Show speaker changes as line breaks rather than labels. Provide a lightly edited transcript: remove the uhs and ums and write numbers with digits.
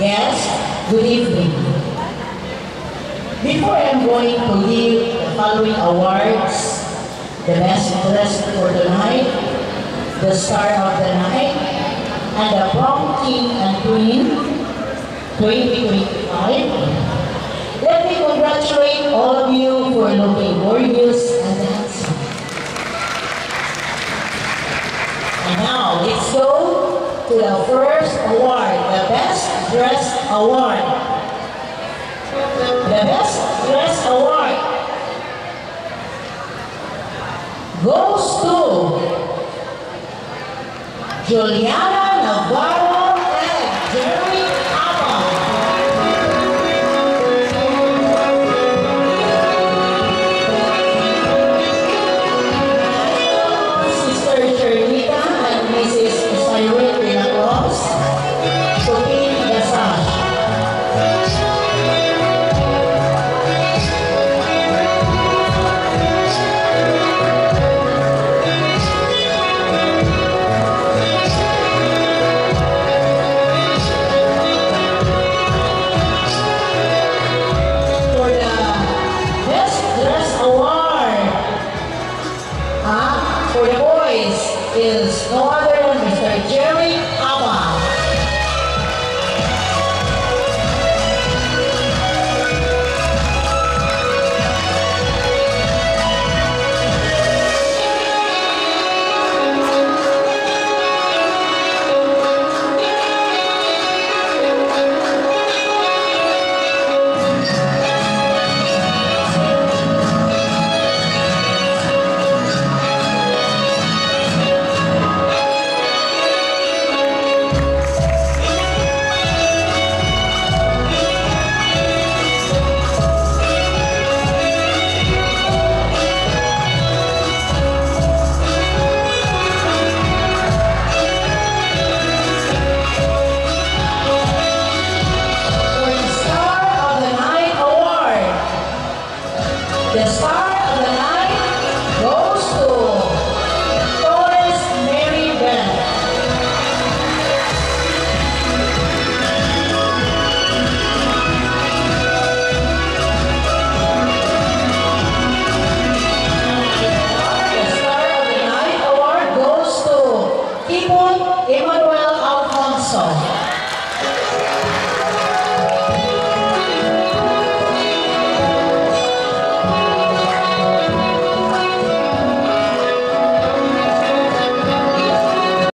Guests, good evening. Before I'm going to give the following awards, the best dressed for the night, the star of the night, and the prom king and queen 2025, let me congratulate all of you for looking gorgeous and dancing. And now, let's go to the first award, the Best Dressed Award. The Best Dressed Award goes to Juliana Navarro and Jerry Abba. Sister Sherita and Mrs. Cyril Pinacross, Sophie Gasash. For the boys is no other than Mr. Jerry Abba. The star of the night goes to Torres Mary Beth. The star of the night award goes to Kipon Emmanuel Alfonso.